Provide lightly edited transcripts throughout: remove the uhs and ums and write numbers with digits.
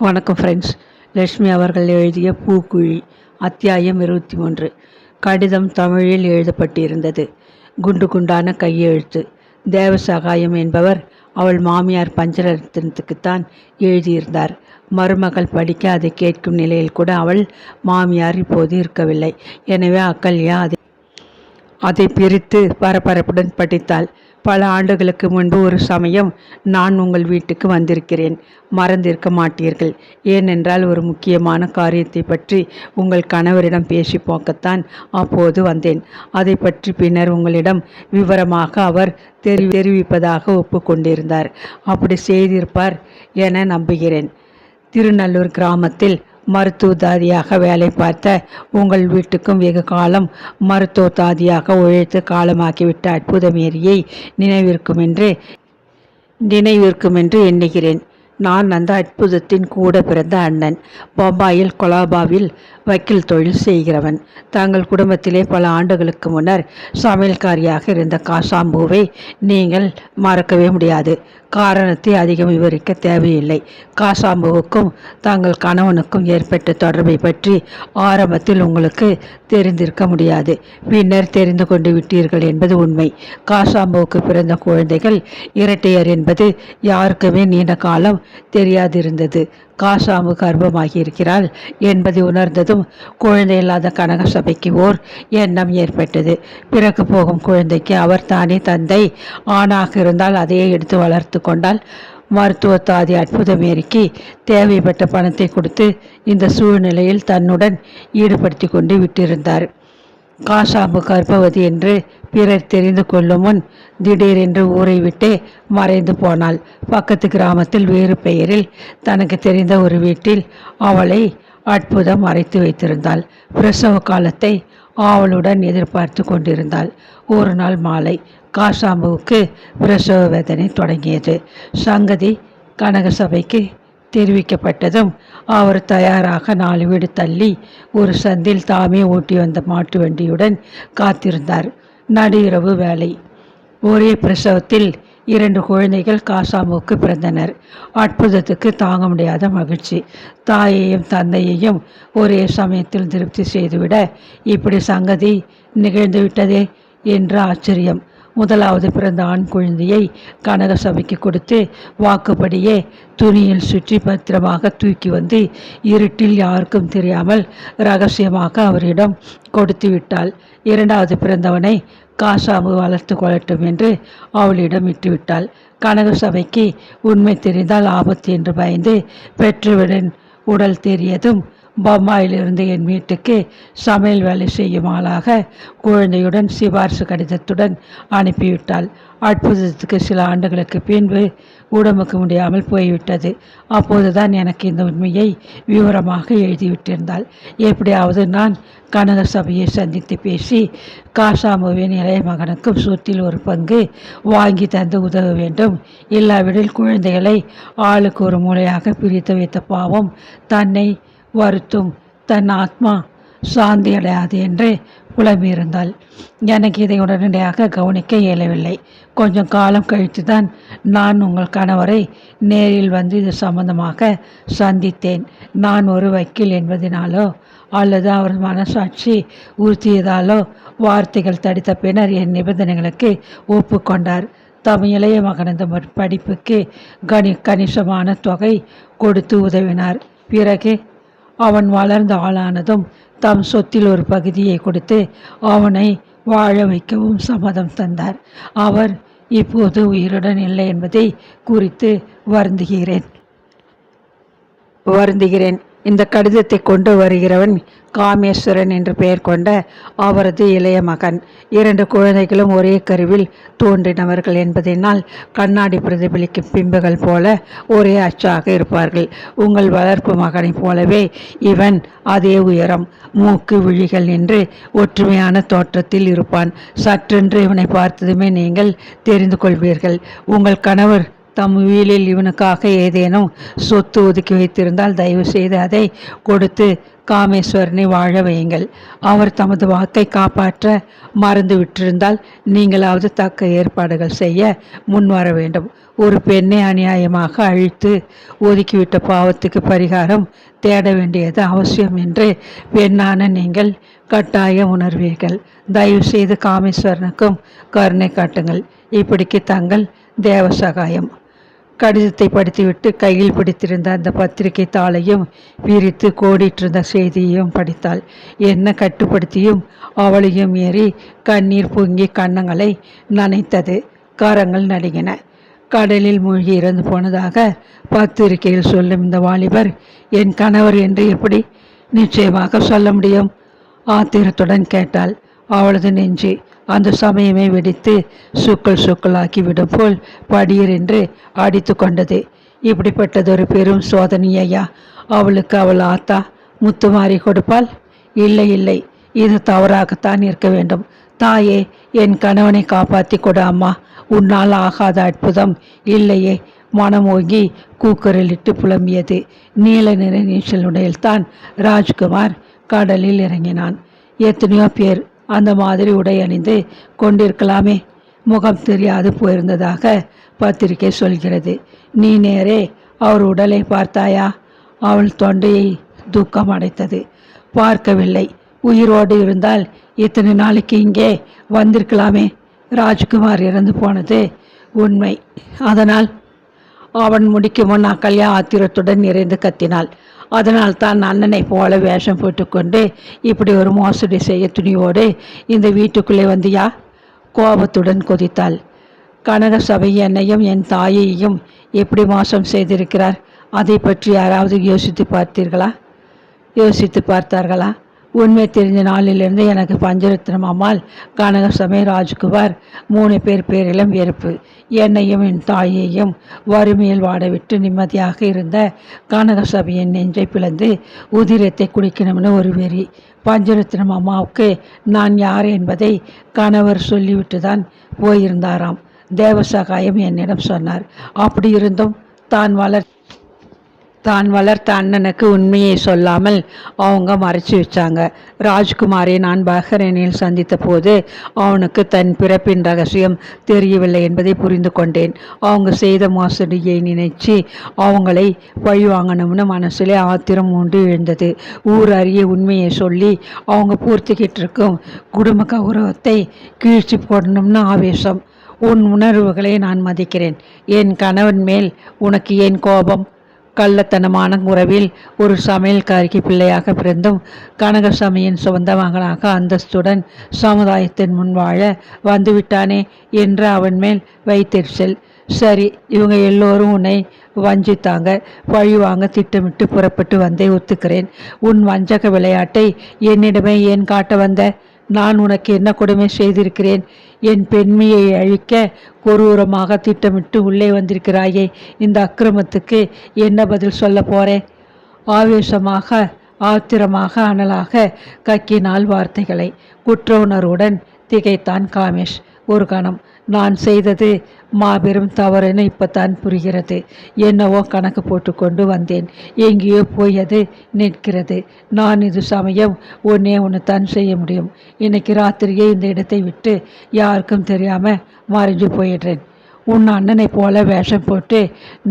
வணக்கம் ஃப்ரெண்ட்ஸ். லட்சுமி அவர்கள் எழுதிய பூக்குழி அத்தியாயம் 23. கடிதம் தமிழில் எழுதப்பட்டிருந்தது. குண்டு குண்டான கையெழுத்து. தேவசகாயம் என்பவர் அவள் மாமியார் பஞ்சரத்னத்துக்குத்தான் எழுதியிருந்தார். மருமகள் படிக்க அதை கேட்கும் நிலையில் கூட அவள் மாமியார் இப்போது இருக்கவில்லை. எனவே அகல்யா அதை பிரித்து பரபரப்புடன் படித்தாள். பல ஆண்டுகளுக்கு முன்பு ஒரு சமயம் நான் உங்கள் வீட்டுக்கு வந்திருக்கிறேன். மறந்திருக்க மாட்டீர்கள். ஏனென்றால் ஒரு முக்கியமான காரியத்தை பற்றி உங்கள் கணவரிடம் பேசி போக்கத்தான் அப்போது வந்தேன். அதை பற்றி பின்னர் உங்களிடம் விவரமாக அவர் தெரிவிப்பதாக ஒப்புக்கொண்டிருந்தார். அப்படி செய்திருப்பார் என நம்புகிறேன். திருநல்லூர் கிராமத்தில் மருத்துவ தாதியாக வேலை பார்த்த உங்கள் வீட்டுக்கும் வெகு காலம் மருத்துவ தாதியாக உழைத்து காலமாக்கிவிட்ட அற்புதமேரியை நினைவிருக்கும் என்று எண்ணுகிறேன். நான் அந்த அற்புதத்தின் கூட பிறந்த அண்ணன். பம்பாயில் கொலாபாவில் வக்கீல் தொழில் செய்கிறவன். தங்கள் குடும்பத்திலே பல ஆண்டுகளுக்கு முன்னர் சமையல்காரியாக இருந்த காசாம்பூவை நீங்கள் மறக்கவே முடியாது. காரணத்தை அதிகம் விவரிக்க தேவையில்லை. காசாம்பூவுக்கும் தங்கள் கணவனுக்கும் ஏற்பட்ட தொடர்பை பற்றி ஆரம்பத்தில் உங்களுக்கு தெரிந்திருக்க முடியாது. பின்னர் தெரிந்து கொண்டு விட்டீர்கள் என்பது உண்மை. காசாம்பூவுக்கு பிறந்த குழந்தைகள் இரட்டையர் என்பது யாருக்குமே நீண்ட காலம் தெரியாதிருந்தது. காசாம்பு கர்ப்பமாகி இருக்கிறாள் என்பதை உணர்ந்ததும் குழந்தை இல்லாத கனக சபைக்கு ஓர் எண்ணம் ஏற்பட்டது. பிறகு போகும் குழந்தைக்கு அவர் தானே தந்தை. ஆணாக இருந்தால் அதையே எடுத்து வளர்த்து கொண்டால் மருத்துவ தாதி அற்புதமேரிக்கு தேவைப்பட்ட பணத்தை கொடுத்து இந்த சூழ்நிலையில் தன்னுடன் ஈடுபடுத்தி கொண்டு விட்டிருந்தார். காசாம்பு கர்ப்பவதி என்று பிறர் தெரிந்து கொள்ளும் முன் திடீரென்று ஊரை விட்டே மறைந்து போனாள். பக்கத்து கிராமத்தில் வேறு பெயரில் தனக்கு தெரிந்த ஒரு வீட்டில் அவளை அற்புதம் மறைத்து வைத்திருந்தாள். பிரசவ காலத்தை ஆவலுடன் எதிர்பார்த்து கொண்டிருந்தாள். ஒரு நாள் மாலை காசாம்புவுக்கு பிரசவ வேதனை தொடங்கியது. சங்கதி கனகசபைக்கு தெரிவிக்கப்பட்டதும் அவர் தயாராக 4 வீடு தள்ளி ஒரு சந்தில் தாமே ஓட்டி வந்த மாட்டு வண்டியுடன் காத்திருந்தார். நடு இரவு வேலை. ஒரே பிரசவத்தில் 2 குழந்தைகள் காசாம்புவுக்கு பிறந்தனர். அற்புதத்துக்கு தாங்க முடியாத மகிழ்ச்சி. தாயையும் தந்தையையும் ஒரே சமயத்தில் திருப்தி செய்துவிட இப்படி சங்கதி நிகழ்ந்துவிட்டதே என்ற ஆச்சரியம். முதலாவது பிறந்த ஆண் குழந்தையை கனகசபைக்கு கொடுத்து வாக்குப்படியே துணியில் சுற்றி பத்திரமாக தூக்கி வந்து இருட்டில் யாருக்கும் தெரியாமல் இரகசியமாக அவரிடம் கொடுத்து விட்டாள். 2வது பிறந்தவனை காசாம்பு வளர்த்து கொள்ளட்டும் என்று அவளிடம் விட்டுவிட்டாள். கனகசபைக்கு உண்மை தெரிந்தால் ஆபத்து என்று பயந்து பெற்றவுடன் உடல் தெரியதும் பம்பாயிலிருந்து என் வீட்டுக்கு சமையல் வேலை செய்யும் ஆளாக குழந்தையுடன் சிபார்சு கடிதத்துடன் அனுப்பிவிட்டாள். அற்புதத்துக்கு சில ஆண்டுகளுக்கு பின்பு உடம்புக்கு முடியாமல் போய்விட்டது. அப்போதுதான் எனக்கு இந்த உண்மையை விவரமாக எழுதிவிட்டிருந்தாள். எப்படியாவது நான் கனக சபையை சந்தித்து பேசி காசாம்புவின் இளைய மகனுக்கும் சொத்தில் ஒரு பங்கு வாங்கி தந்து உதவ வேண்டும். இல்லாவிடில் குழந்தைகளை ஆளுக்கு ஒரு மூலையாக பிரித்து வைத்த பாவம் தன்னை வருத்தும். தன் ஆத்மா சாந்தி அடையாது என்று புலம்பியிருந்தாள். எனக்கு இதை உடனடியாக கவனிக்க இயலவில்லை. கொஞ்சம் காலம் கழித்து தான் நான் உங்கள் கணவரை நேரில் வந்து இது சம்பந்தமாக சந்தித்தேன். நான் ஒரு வக்கீல் என்பதினாலோ அல்லது அவர் மனசாட்சி உறுத்தியதாலோ வார்த்தைகள் தடித்த பின்னர் என் நிபந்தனைகளுக்கு ஒப்புக்கொண்டார். தம் இளைய மகனது படிப்புக்கு கணிசமான தொகை கொடுத்து உதவினார். பிறகு அவன் வளர்ந்த ஆளானதும் தம் சொத்தில் ஒரு பகுதியை கொடுத்து அவனை வாழ வைக்கவும் சம்மதம் தந்தார். அவர் இப்போது உயிருடன் இல்லை என்பதை குறித்து வருந்துகிறேன். இந்த கடிதத்தை கொண்டு வருகிறவன் காமேஸ்வரன் என்று பெயர் கொண்ட அவரது இளைய மகன். 2 குழந்தைகளும் ஒரே கருவில் தோன்றினவர்கள் என்பதனால் கண்ணாடி பிரதிபலிக்கும் பிம்புகள் போல ஒரே அச்சாக இருப்பார்கள். உங்கள் வளர்ப்பு மகனைப் போலவே இவன் அதே உயரம், மூக்கு, விழிகள் என்று ஒற்றுமையான தோற்றத்தில் இருப்பான். சற்றென்று இவனை பார்த்ததுமே நீங்கள் தெரிந்து கொள்வீர்கள். உங்கள் கணவர் தம் வீலில் இவனுக்காக ஏதேனும் சொத்து ஒதுக்கி வைத்திருந்தால் தயவு செய்து அதை கொடுத்து காமேஸ்வரனை வாழ வையுங்கள். அவர் தமது வாக்கை காப்பாற்ற மறந்து விட்டிருந்தால் நீங்களாவது தக்க ஏற்பாடுகள் செய்ய முன்வர வேண்டும். ஒரு பெண்ணை அநியாயமாக அழித்து ஒதுக்கிவிட்ட பாவத்துக்கு பரிகாரம் தேட வேண்டியது அவசியம் என்று பெண்ணான நீங்கள் கட்டாயம் உணர்வீர்கள். தயவு செய்து காமேஸ்வரனுக்கும் கருணை காட்டுங்கள். இப்படிக்கு தங்கள் தேவசகாயம். கடிதத்தை படித்துவிட்டு கையில் பிடித்திருந்த அந்த பத்திரிகை தாளையும் விரித்து கோடிட்டிருந்த செய்தியையும் படித்தாள். என்ன கட்டுப்படுத்தியும் அவளையும் மீறி கண்ணீர் பொங்கி கன்னங்களை நனைத்தது. கரங்கள் நடுங்கின. கடலில் மூழ்கி இறந்து போனதாக பத்திரிகையில் சொல்லும் இந்த வாலிபர் என் கணவர் என்று எப்படி நிச்சயமாக சொல்ல முடியும்? ஆத்திரத்துடன் கேட்டாள். அவளது நெஞ்சு அந்த சமயமே வெடித்து சுக்கலாக்கி விடும் போல் படியர் என்று அடித்து கொண்டது. இப்படிப்பட்டதொரு பெரும் சோதனையா அவளுக்கு அவள் ஆத்தா முத்துமாரி கொடுப்பாள்? இல்லை இல்லை, இது தவறாகத்தான் இருக்க வேண்டும். தாயே, என் கணவனை காப்பாற்றி கொடு அம்மா. உன்னால் ஆகாத அற்புதம் இல்லையே. மனமோங்கி கூக்குரலிட்டு புலம்பியது. நீல நிற நீச்சலுடையில்தான் ராஜ்குமார் கடலில் இறங்கினான். எத்தனையோ பேர் அந்த மாதிரி உடை அணிந்து கொண்டிருக்கலாமே. முகம் தெரியாது போயிருந்ததாக பத்திரிகை சொல்கிறது. நீ நேரே அவர் உடலை பார்த்தாயா? அவள் தொண்டையை துக்கம் அடைத்தது. பார்க்கவில்லை. உயிரோடு இருந்தால் இத்தனை நாளைக்கு இங்கே வந்திருக்கலாமே. ராஜ்குமார் இறந்து போனது உண்மை. அதனால் அவன் முடிக்கும் முன் அகல்யா ஆத்திரத்துடன் நிறைந்து கத்தினாள். அதனால் தான் அண்ணனை போல வேஷம் போட்டுக்கொண்டு இப்படி ஒரு மோசடி செய்ய துணியோடு இந்த வீட்டுக்குள்ளே வந்தியா? கோபத்துடன் கொதித்தாள். கனகசபை என்னையும் என் தாயையும் எப்படி மோசம் செய்திருக்கிறார்? அதை பற்றி யாராவது யோசித்து பார்த்தார்களா? உண்மை தெரிஞ்ச நாளிலிருந்து எனக்கு பஞ்சரத்னம் அம்மாள், கனகசபை, ராஜ்குமார் 3 பேர் பேரிலும் வெறுப்பு. என்னையும் என் தாயையும் வறுமையில் வாடவிட்டு நிம்மதியாக இருந்த கனகசபையின் நெஞ்சை பிளந்து உதிரத்தை குடிக்கணும்னு ஒரு வெறி. பஞ்சரத்னம் அம்மாவுக்கு நான் யார் என்பதை கணவர் சொல்லிவிட்டு தான் போயிருந்தாராம். தேவசகாயம் என்னிடம் சொன்னார். அப்படி இருந்தும் தான் வளர்த்த அண்ணனுக்கு உண்மையை சொல்லாமல் அவங்க மறைச்சி வச்சாங்க. ராஜ்குமாரை நான் பஹ்ரைனில் சந்தித்த போது அவனுக்கு தன் பிறப்பின் ரகசியம் தெரியவில்லை என்பதை புரிந்து கொண்டேன். அவங்க செய்த மோசடியை நினைச்சு அவங்களை பழி வாங்கணும்னு மனசுலே ஆத்திரம் உண்டு எழுந்தது. ஊர் அறிய உண்மையை சொல்லி அவங்க பூர்த்திக்கிட்டு இருக்கும் குடும்ப கௌரவத்தை கீழ்ச்சி போடணும்னு ஆவேசம். உன் உணர்வுகளை நான் மதிக்கிறேன். என் கணவன் மேல் உனக்கு ஏன் கோபம்? கள்ளத்தனமான உறவில் ஒரு சமையல்காரிக்கு பிள்ளையாக பிறந்தும் கனகசாமியின் சொந்த மகனாக அந்தஸ்துடன் சமுதாயத்தின் முன் வாழ வந்துவிட்டானே என்று அவன் மேல் வைத்தெரிச்சல். சரி, இவங்க எல்லோரும் உன்னை வஞ்சித்தாங்க. பழி வாங்க திட்டமிட்டு புறப்பட்டு வந்தே ஒத்துக்கிறேன். உன் வஞ்சக விளையாட்டை என்னிடமே ஏன் காட்ட வந்த? நான் உனக்கு என்ன கொடுமை செய்திருக்கிறேன்? என் பெண்மையை அழிக்க கொரூரமாக திட்டமிட்டு உள்ளே வந்திருக்கிறாயே. இந்த அக்கிரமத்துக்கு என்ன பதில் சொல்ல போறேன்? ஆவேசமாக, ஆத்திரமாக, அனலாக கக்கினாள் வார்த்தைகளை. குற்ற உணர்வுடன் திகைத்தான் காமேஷ். ஒரு கணம். நான் செய்தது மாபெரும் தவறுன்னு இப்போத்தான் புரிகிறது. என்னவோ கணக்கு போட்டு கொண்டு வந்தேன். எங்கேயோ போய் அது நிற்கிறது. நான் இது சமயம் ஒன்று தான் செய்ய முடியும். இன்னைக்கு ராத்திரியே இந்த இடத்தை விட்டு யாருக்கும் தெரியாமல் மறைஞ்சு போயிடுறேன். உன் அண்ணனை போல வேஷம் போட்டு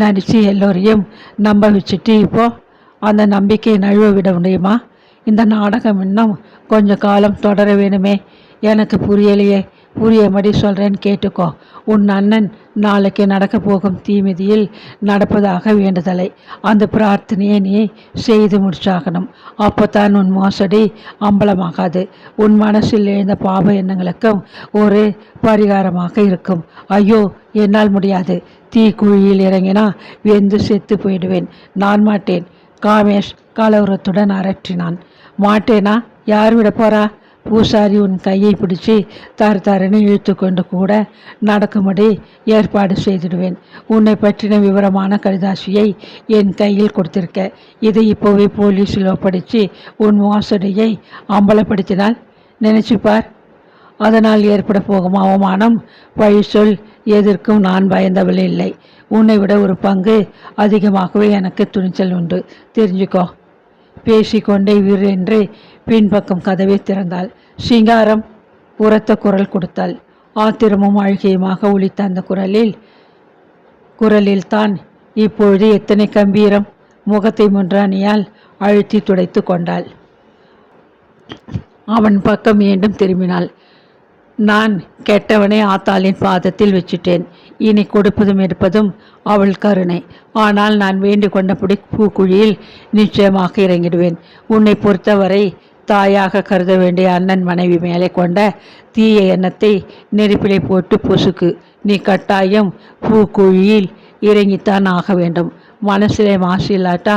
நடித்து எல்லோரையும் நம்ப வச்சுட்டு இப்போ அந்த நம்பிக்கையை நழுவ விட முடியுமா? இந்த நாடகம் இன்னும் கொஞ்சம் காலம் தொடர வேணுமே. எனக்கு புரியலையே. புரியபடி சொல்கிறேன்னு கேட்டுக்கோ. உன் அண்ணன் நாளைக்கு நடக்க போகும் தீமிதியில் நடப்பதாக வேண்டுதலை, அந்த பிரார்த்தனையை நீ செய்து முடிச்சாகணும். அப்போ தான் உன் மோசடி அம்பலமாகாது. உன் மனசில் எழுந்த பாப எண்ணங்களுக்கும் ஒரு பரிகாரமாக இருக்கும். ஐயோ, என்னால் முடியாது. தீக்குழியில் இறங்கினா வெந்து செத்து போயிடுவேன். நான் மாட்டேன். காமேஷ் கலவரத்துடன் அரற்றினான். மாட்டேனா? யார் விட போறா? பூசாரி உன் கையை பிடிச்சி தரன்னு இழுத்து கொண்டு கூட நடக்கும்படி ஏற்பாடு செய்திடுவேன். உன்னை பற்றின விவரமான கடிதாசியை என் கையில் கொடுத்திருக்க. இதை இப்போவே போலீஸில் ஒப்படைச்சு உன் மோசடியை அம்பலப்படுத்தினால் நினைச்சுப்பார். அதனால் ஏற்பட போகும் அவமானம், வழி சொல் எதற்கும் நான் பயந்தவள் இல்லை. உன்னை விட ஒரு பங்கு அதிகமாகவே எனக்கு துணிச்சல் உண்டு, தெரிஞ்சுக்கோ. பேசிக்கொண்டே என்று பின்பக்கம் கதவை திறந்தாள். சிங்காரம் உரத்த குரல் கொடுத்தாள். ஆத்திரமும் அழுகையுமாக ஒலித்த அந்த குரலில்தான் இப்பொழுது எத்தனை கம்பீரம். முகத்தை முன்றாணியால் அழுத்தி துடைத்து கொண்டாள். அவன் பக்கம் மீண்டும் திரும்பினாள். நான் கெட்டவனை ஆத்தாளின் பாதத்தில் வச்சுட்டேன். இனி கொடுப்பதும் எடுப்பதும் அவள் கருணை. ஆனால் நான் வேண்டிக் கொண்டபடி பூக்குழியில் நிச்சயமாக இறங்கிடுவேன். உன்னை பொறுத்தவரை தாயாக கருத வேண்டிய அண்ணன் மனைவி மேலே கொண்ட தீய எண்ணத்தை நெருப்பிலை போட்டு பொசுக்கு. நீ கட்டாயம் பூக்குழியில் இறங்கித்தான் ஆக வேண்டும். மனசிலே மாசு இல்லாட்டா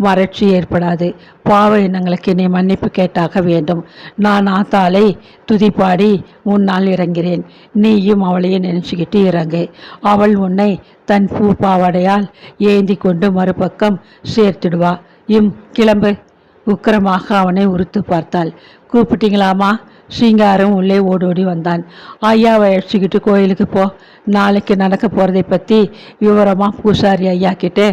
வறட்சி ஏற்படாது. பாவ எண்ணங்களுக்கு நீ மன்னிப்பு கேட்டாக வேண்டும். நான் ஆத்தாளை துதிப்பாடி முன்னால் இறங்கிறேன். நீயும் அவளையே நினைச்சுக்கிட்டு இறங்கு. அவள் உன்னை தன் பூ பாவாடையால் ஏந்தி கொண்டு மறுபக்கம் சேர்த்துடுவா. கிளம்பு. உக்கிரமாக அவனை உறுத்து பார்த்தாள். கூப்பிட்டீங்களாமா? சிங்காரம் உள்ளே ஓடோடி வந்தான். ஐயாவை அழைச்சிக்கிட்டு கோயிலுக்கு போ. நாளைக்கு நடக்க போகிறதை பற்றி விவரமாக பூசாரி ஐயா கிட்டே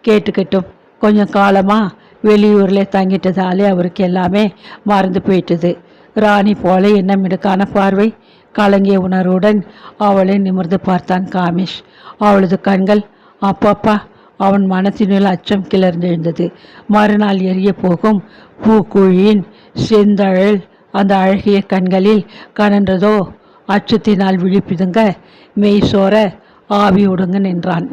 கேட்டுக்கட்டும். கொஞ்சம் காலமாக வெளியூரில் தங்கிட்டதாலே அவருக்கு எல்லாமே மறந்து போயிட்டுது. ராணி போல என்ன மிடுக்கான பார்வை. கலங்கிய உணர்வுடன் அவளை நிமிர்ந்து பார்த்தான் காமேஷ். அவளது கண்கள் அப்பப்பா. அவன் மனத்தினுள் அச்சம் கிளர்ந்தெழுந்தது. மறுநாள் எரிய போகும் பூக்குழியின் செந்தழல் அந்த அழகிய கண்களில் கனன்றதோ. அச்சத்தினால் விழிப்பிதுங்க மெய் சோர ஆவி ஒடுங்க நின்றான்.